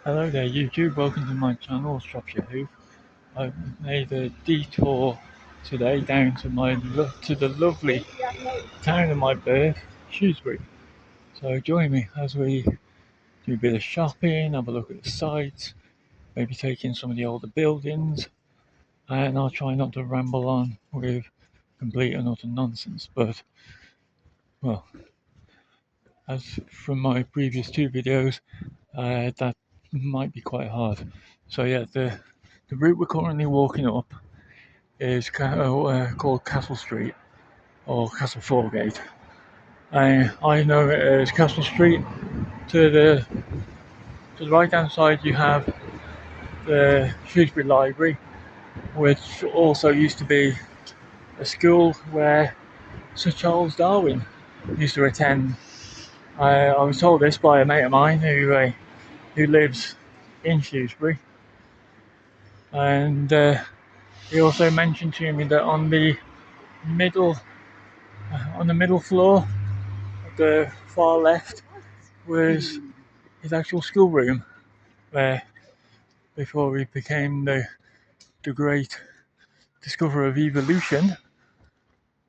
Hello there YouTube, welcome to my channel, Shropshire. I've made a detour today down to the lovely town of my birth, Shrewsbury. So join me as we do a bit of shopping, have a look at the sights, maybe take in some of the older buildings, and I'll try not to ramble on with complete and utter nonsense. But, well, as from my previous two videos, that might be quite hard. So yeah, the route we're currently walking up is called Castle Street or Castle Foregate. I know it as Castle Street. To the right hand side you have the Shrewsbury Library, which also used to be a school where Sir Charles Darwin used to attend. I was told this by a mate of mine who lives in Shrewsbury, and he also mentioned to me that middle on the middle floor, the far left, was his actual schoolroom, where before he became the great discoverer of evolution,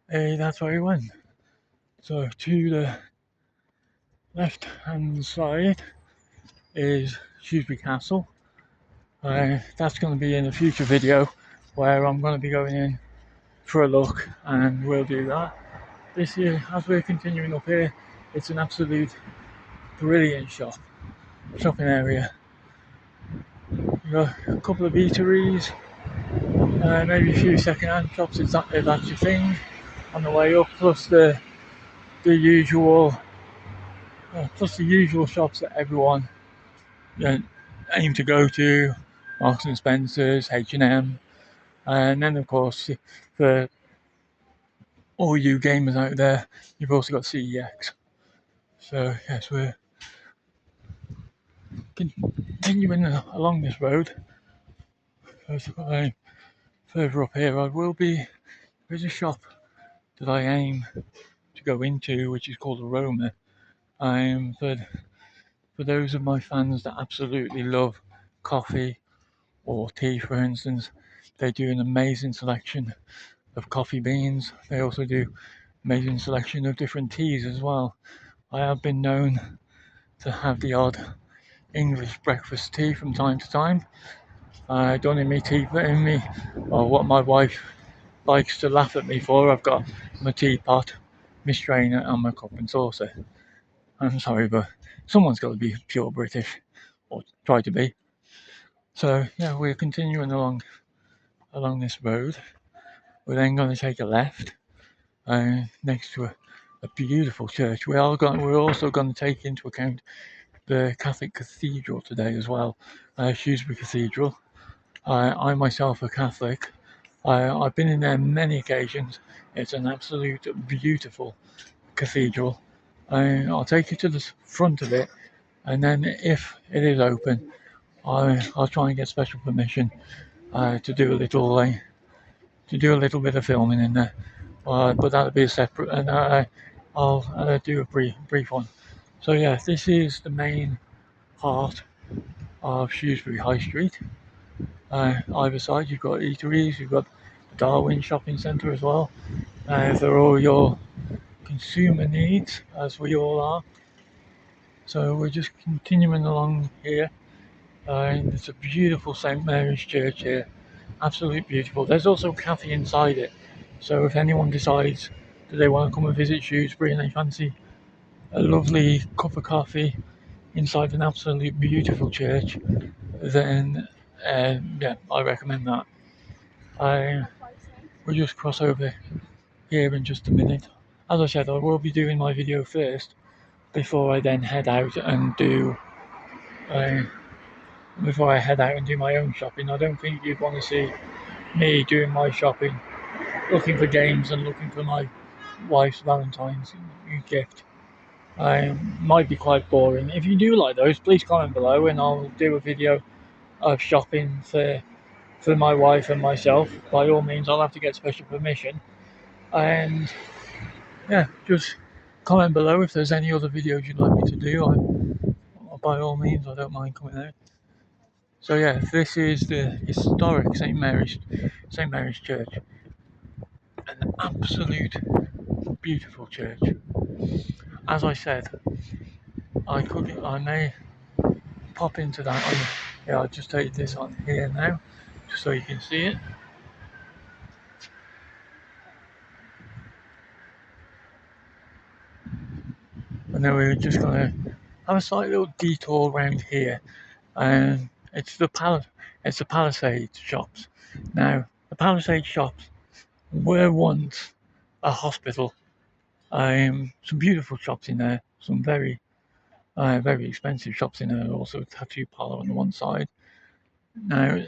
that's where he went. So to the left hand side is Shrewsbury Castle. That's going to be in a future video where I'm going to be going in for a look, and we'll do that. This year, as we're continuing up here, it's an absolute brilliant shopping area. You've got a couple of eateries, maybe a few second-hand shops if that's your thing on the way up, plus the usual shops that everyone aim to go to, Marks and Spencers, H&M, and then of course for all you gamers out there, you've also got CEX. So yes, we're continuing along this road. Further up here, there's a shop that I aim to go into, which is called Aroma. For those of my fans that absolutely love coffee or tea, for instance, they do an amazing selection of coffee beans. They also do amazing selection of different teas as well. I have been known to have the odd English breakfast tea from time to time. Don't in me tea, but in me, or what my wife likes to laugh at me for, I've got my teapot, my strainer, and my cup and saucer. I'm sorry, but someone's got to be pure British, or try to be. So yeah, we're continuing along this road. We're then going to take a left next to a beautiful church. We're also going to take into account the Catholic Cathedral today as well, Shrewsbury Cathedral. I myself a Catholic. I've been in there many occasions. It's an absolute beautiful cathedral. I'll take you to the front of it, and then if it is open, I'll try and get special permission to do a little bit of filming in there. But that'll be a separate, and I'll do a brief one. So yeah, this is the main heart of Shrewsbury High Street. Either side you've got eateries, you've got the Darwin Shopping Centre as well, for all your consumer needs, as we all are. So we're just continuing along here. It's a beautiful St Mary's Church here, absolutely beautiful. There's also a cafe inside it, so if anyone decides that they want to come and visit Shrewsbury and they fancy a lovely cup of coffee inside an absolutely beautiful church, then yeah, I recommend that. We'll just cross over here in just a minute. As I said, I will be doing my video first before I then head out and do uh, my own shopping. I don't think you'd want to see me doing my shopping, looking for games and looking for my wife's Valentine's gift. Might be quite boring. If you do like those, please comment below and I'll do a video of shopping for my wife and myself. By all means, I'll have to get special permission. And yeah, just comment below if there's any other videos you'd like me to do. By all means, I don't mind coming out. So yeah, this is the historic St Mary's Church, an absolute beautiful church. As I said, I may pop into that. Yeah, I'll just take this on here now, just so you can see it. And then we're just gonna have a slight little detour around here, and it's the Palisade shops. Now, the Palisade shops were once a hospital. Some beautiful shops in there, some very expensive shops in there. Also, a tattoo parlor on the one side. Now,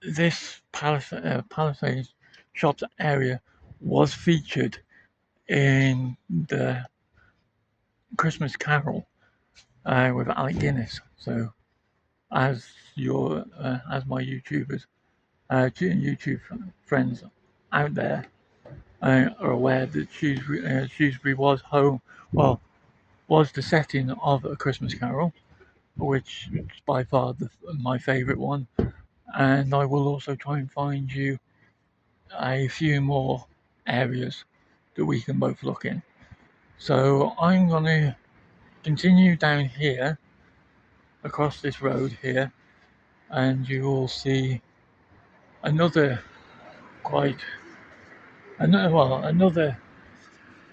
this Palisade shops area was featured in the Christmas Carol with Alec Guinness. So, as my YouTube friends out there are aware that Shrewsbury was home, well, was the setting of A Christmas Carol, which is by far my favourite one. And I will also try and find you a few more areas that we can both look in. So I'm going to continue down here, across this road here, and you will see another quite another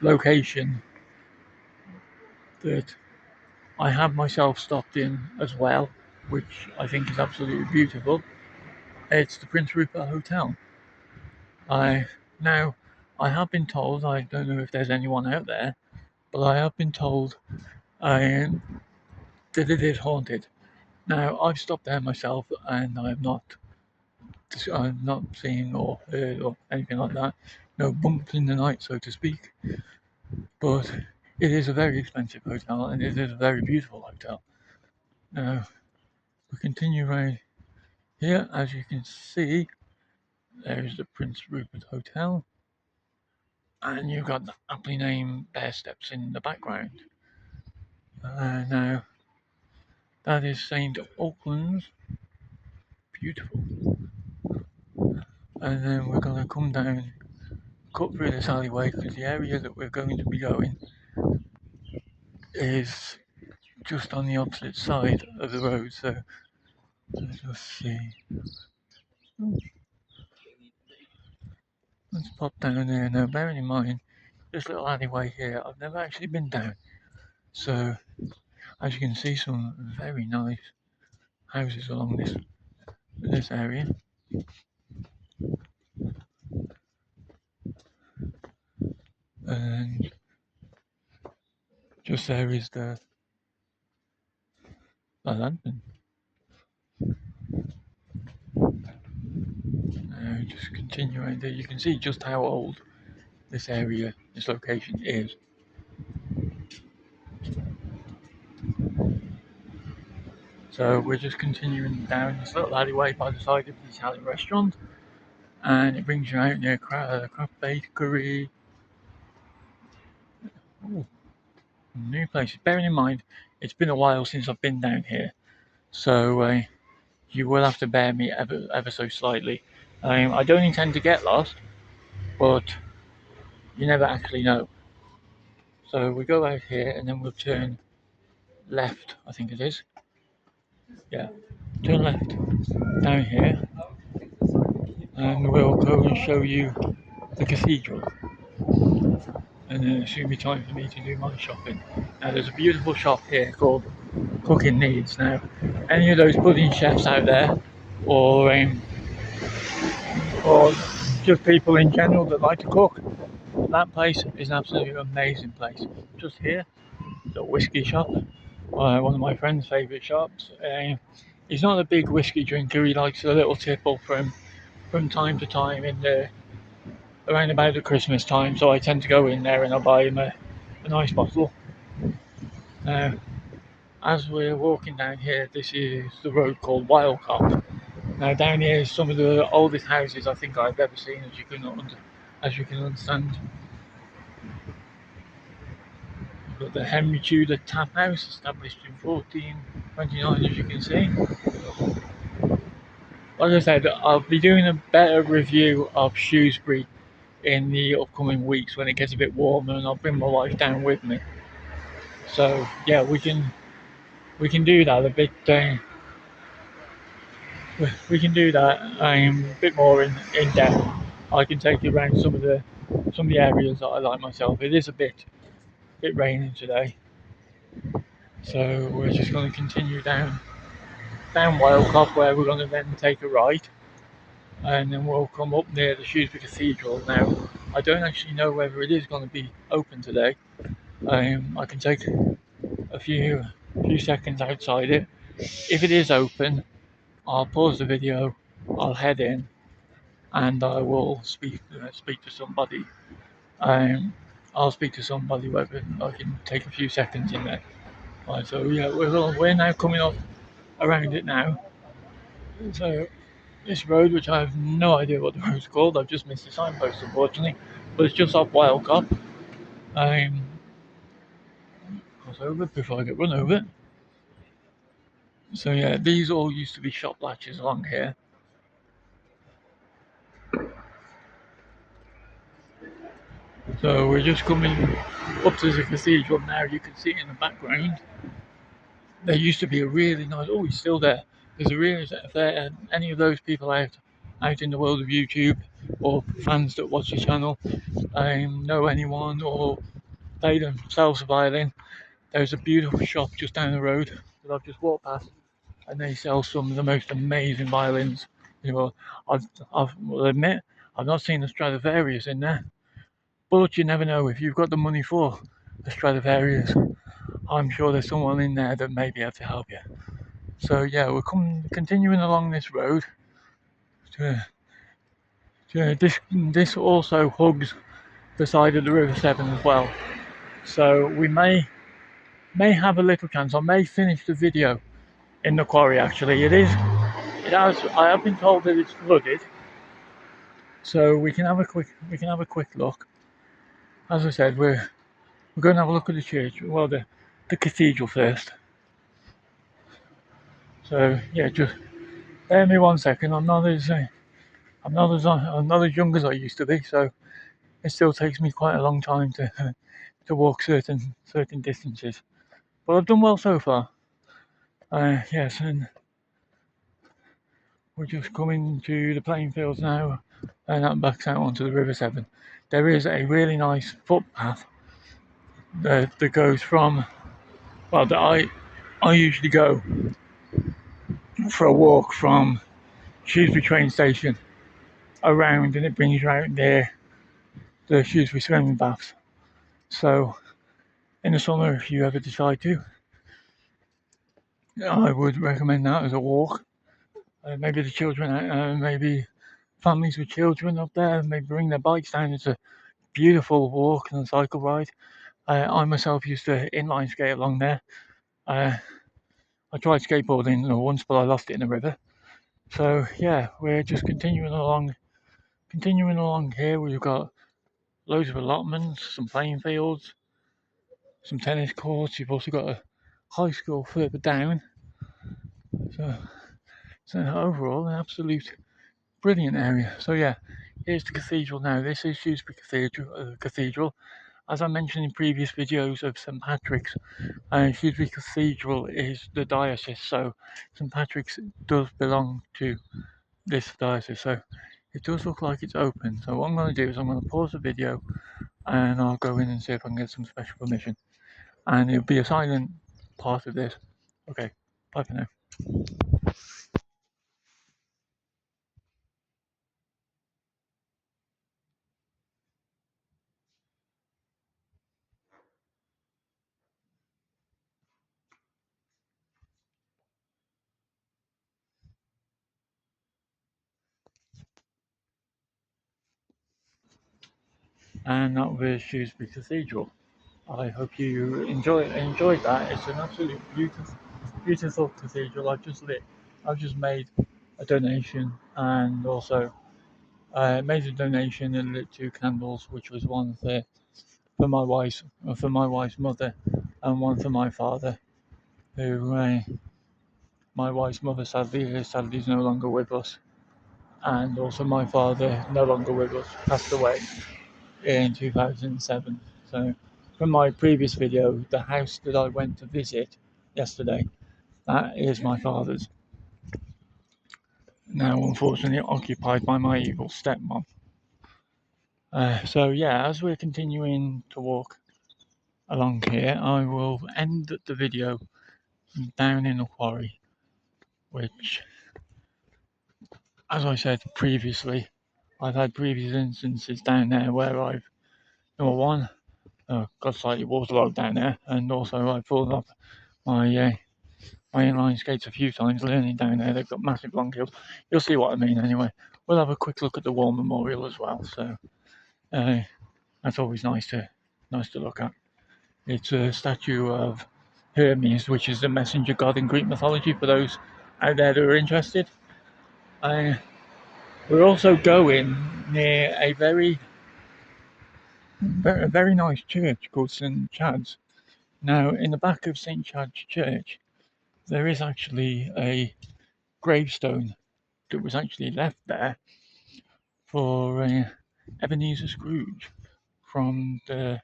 location that I have myself stopped in as well, which I think is absolutely beautiful. It's the Prince Rupert Hotel. I now I have been told, I don't know if there's anyone out there, but I have been told that it is haunted. Now I've stopped there myself and I'm not seen or heard or anything like that. No bumps in the night, so to speak. But it is a very expensive hotel and it is a very beautiful hotel. Now we continue right here, as you can see, there's the Prince Rupert Hotel, and you've got the aptly named Bear Steps in the background. Now that is St Auckland's, beautiful. And then we're going to come down, cut through this alleyway because the area that we're going to be going is just on the opposite side of the road. So let's just see. Let's pop down there. Now, bearing in mind, this little alleyway here, I've never actually been down. So, as you can see, some very nice houses along this area. And just there is the lantern. Now, just continuing there, you can see just how old this area, this location is. So we're just continuing down this little alleyway by the side of the Italian restaurant, and it brings you out near Craft Bakery. Ooh, new places. Bearing in mind, it's been a while since I've been down here, so you will have to bear me ever so slightly. I don't intend to get lost, but you never actually know. So we go out here and then we'll turn left, I think it is. Yeah, turn left down here and we'll go and show you the cathedral. And then it's going to be time for me to do my shopping. Now there's a beautiful shop here called Cooking Needs. Now, any of those pudding chefs out there, or just people in general that like to cook, that place is an absolutely amazing place. Just here, the whiskey shop, one of my friend's favourite shops. He's not a big whiskey drinker. He likes a little tipple from time to time in the around about the Christmas time. So I tend to go in there and I buy him a nice bottle. Now, as we're walking down here, this is the road called Wildcop. Now down here is some of the oldest houses I think I've ever seen, as you can understand. We've got the Henry Tudor Tap House, established in 1429, as you can see. like I said, I'll be doing a better review of Shrewsbury in the upcoming weeks when it gets a bit warmer, and I'll bring my wife down with me. So yeah, we can do that a bit. We can do that a bit more in depth. I can take you around some of the areas that I like myself. It is a bit raining today, so we're just going to continue down Wildcop, where we're going to then take a right, and then we'll come up near the Shrewsbury Cathedral. Now, I don't actually know whether it is going to be open today. I can take a few seconds outside it. If it is open, I'll pause the video, I'll head in, and I will speak to somebody. Um, I'll speak to somebody whether I can take a few seconds in there. Right, so yeah, we're now coming up around it now. So this road, which I have no idea what the road's called, I've just missed the signpost unfortunately, but it's just off Wildcop. Cross over before I get run over. So yeah, these all used to be shop latches along here. So we're just coming up to the cathedral now. You can see in the background there used to be a really nice. Oh, he's still there. There's a really if there any of those people out in the world of YouTube or fans that watch the channel know anyone or play themselves a violin. There's a beautiful shop just down the road that I've just walked past, and they sell some of the most amazing violins. You know, will admit I've not seen a Stradivarius in there, but you never know if you've got the money for a Stradivarius. I'm sure there's someone in there that may be able to help you. So yeah, we're continuing along this road. To, this also hugs the side of the River Severn as well. So we may have a little chance. I may finish the video in the quarry. Actually, it is. It has. I have been told that it's flooded, so we can have a quick look. As I said, we're going to have a look at the church. Well, the cathedral first. So yeah, just bear me 1 second. I'm not as young as I used to be, so it still takes me quite a long time to walk certain distances. But I've done well so far. Yes, and we're just coming to the playing fields now, and that backs out onto the River Severn. There is a really nice footpath that goes from, well, that I usually go for a walk from Shrewsbury train station around, and it brings you out near the Shrewsbury swimming baths. So in the summer, if you ever decide to, I would recommend that as a walk. Maybe the children, maybe families with children up there, maybe bring their bikes down. It's a beautiful walk and cycle ride. I myself used to inline skate along there. Uh, I tried skateboarding once, but I lost it in the river. So yeah, we're just continuing along. Continuing along here, we've got loads of allotments, some playing fields, some tennis courts. You've also got a high school further down. So, so overall, an absolute brilliant area. So yeah, here's the cathedral now. This is Shrewsbury Cathedral. As I mentioned in previous videos of St Patrick's, Shrewsbury Cathedral is the diocese, so St Patrick's does belong to this diocese. So it does look like it's open. So what I'm going to do is I'm going to pause the video and I'll go in and see if I can get some special permission. And it'll be a silent part of this. Okay, bye for now. And that was Shrewsbury Cathedral. I hope you enjoyed that. It's an absolute beautiful cathedral. I've just made a donation, and also made a donation and lit two candles, which was one for my wife's mother, and one for my father, who my wife's mother sadly is no longer with us. and also my father, no longer with us, passed away in 2007. So from my previous video, the house that I went to visit yesterday, that is my father's, now unfortunately occupied by my evil stepmom. So yeah, as we're continuing to walk along here, I will end the video down in the quarry, which, as I said previously, I've had previous instances down there where I've, number one, got slightly waterlogged down there, and also I've fallen off my my inline skates a few times learning down there. They've got massive long hills. You'll see what I mean anyway. We'll have a quick look at the War Memorial as well, so that's always nice to look at. It's a statue of Hermes, which is the messenger god in Greek mythology, for those out there that are interested. Uh, we're also going near a very nice church called St Chad's. Now, in the back of St Chad's Church, there is actually a gravestone that was actually left there for Ebenezer Scrooge from the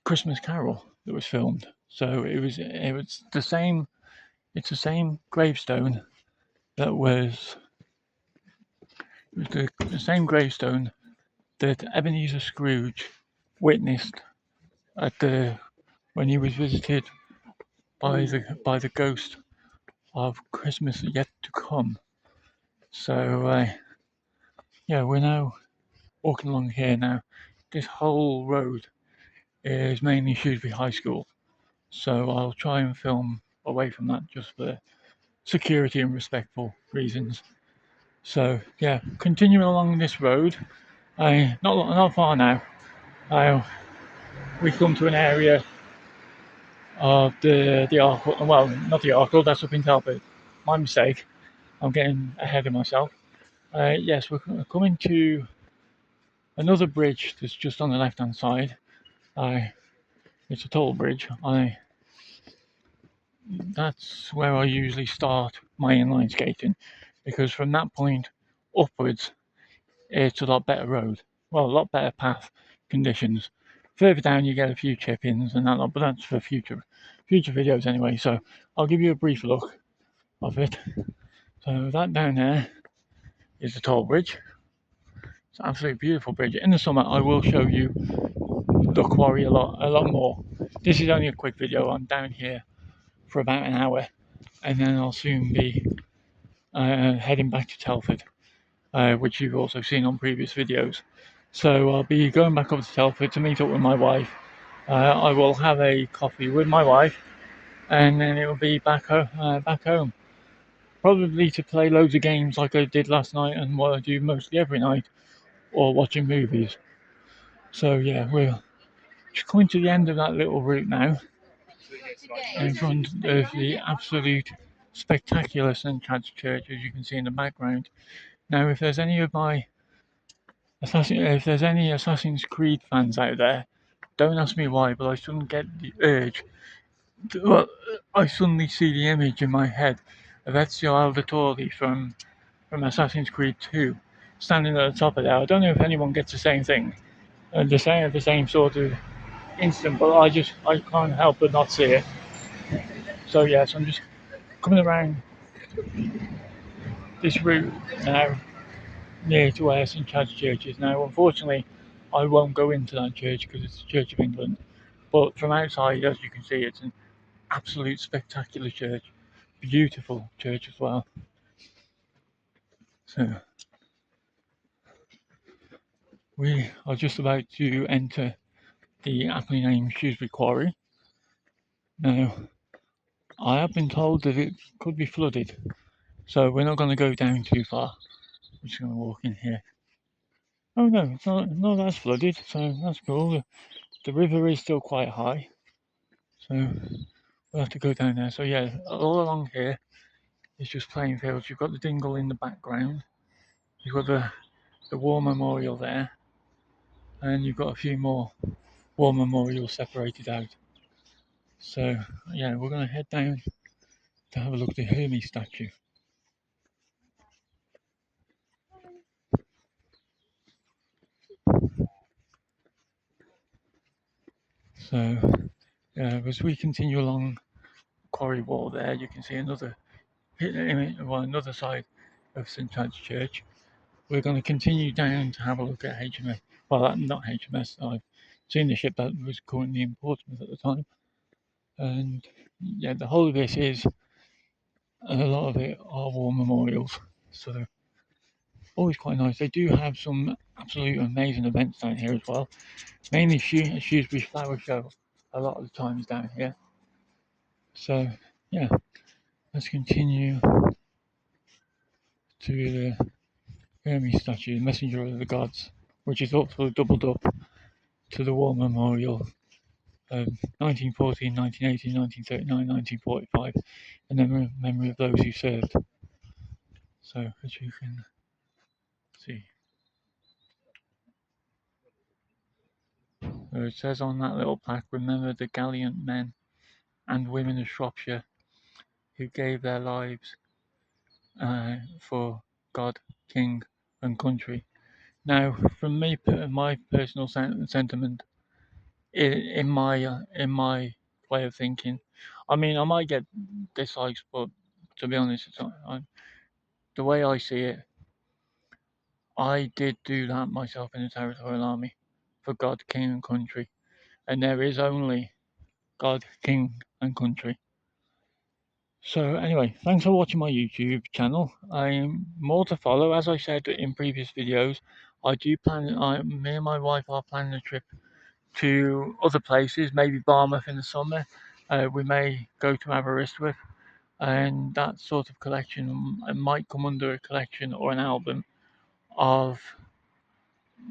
Christmas Carol that was filmed. So it was the same. It's the same gravestone that was the same gravestone that Ebenezer Scrooge witnessed at the when he was visited by the ghost of Christmas yet to come. So yeah, we're now walking along here now. This whole road is mainly Shrewsbury High School, so I'll try and film away from that just for security and respectful reasons. So yeah, continuing along this road, not far now. We come to an area of the Arkle. Well, not the Arkle. That's up in Telford. My mistake. I'm getting ahead of myself. Yes, we're coming to another bridge that's just on the left-hand side. It's a toll bridge. That's where I usually start my inline skating, because from that point upwards, it's a lot better road. Well, a lot better path conditions. Further down, you get a few chip-ins and that lot, but that's for future videos anyway. So I'll give you a brief look of it. So that down there is the toll bridge. It's an absolutely beautiful bridge. In the summer, I will show you the quarry a lot more. This is only a quick video. I'm down here for about an hour, and then I'll soon be heading back to Telford, which you've also seen on previous videos. So I'll be going back up to Telford to meet up with my wife. I will have a coffee with my wife, and then it will be back home. Probably to play loads of games like I did last night and what I do mostly every night, or watching movies. So yeah, we're just coming to the end of that little route now, in front of the absolute spectacular St Chad's Church, as you can see in the background. Now, if there's any Assassin's Creed fans out there, don't ask me why, but I suddenly get the urge. Well, I suddenly see the image in my head of Ezio Auditore from Assassin's Creed 2, standing at the top of there. I don't know if anyone gets the same thing, the same sort of instant, but I can't help but not see it. So yes, I'm just coming around this route now, near to where St Chad's Church is. Now, unfortunately, I won't go into that church because it's the Church of England. But from outside, as you can see, it's an absolute spectacular church, beautiful church as well. So we are just about to enter the aptly named Shrewsbury Quarry. Now, I have been told that it could be flooded, so we're not going to go down too far. We're just going to walk in here. Oh no, it's not that's flooded, so that's cool. The river is still quite high, so we'll have to go down there. So yeah, all along here is just plain fields. You've got the dingle in the background. You've got the war memorial there, and you've got a few more war memorials separated out. So yeah, we're going to head down to have a look at the Hermes statue. So as we continue along Quarry Wall there, you can see another another side of St Chad's Church. We're going to continue down to have a look at HMS. Well, not HMS. I've seen the ship that was currently in Portsmouth at the time, and yeah, the whole of this is a lot of it are war memorials. So they're always quite nice. They do have some absolute amazing events down here as well. Mainly Shrewsbury Flower Show a lot of the times down here. So yeah, let's continue to the Hermes statue, Messenger of the Gods, which is also doubled up to the War Memorial of 1914, 1918, 1939, 1945, in the memory of those who served. So as you can see, it says on that little plaque, remember the gallant men and women of Shropshire who gave their lives for God, King, and country. Now, from me, my personal sentiment, in my way of thinking, I mean, I might get dislikes, but to be honest, the way I see it, I did do that myself in the Territorial Army for God, King, and country, and there is only God, King, and country. So anyway, thanks for watching my YouTube channel. I'm more to follow. As I said in previous videos, me and my wife are planning a trip to other places, maybe Barmouth in the summer. We may go to Aberystwyth, and that sort of collection might come under a collection or an album of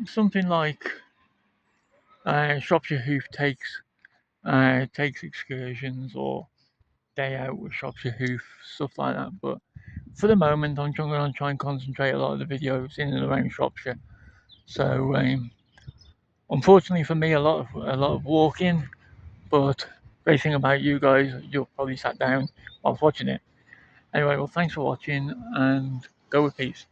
something like Shropshire Hoof takes excursions, or day out with Shropshire Hoof, stuff like that. But for the moment, I'm going to try and concentrate a lot of the videos in and around Shropshire. So, unfortunately for me, a lot of walking. But great thing about you guys, you'll probably sat down whilst watching it. Anyway, well, thanks for watching, and go with peace.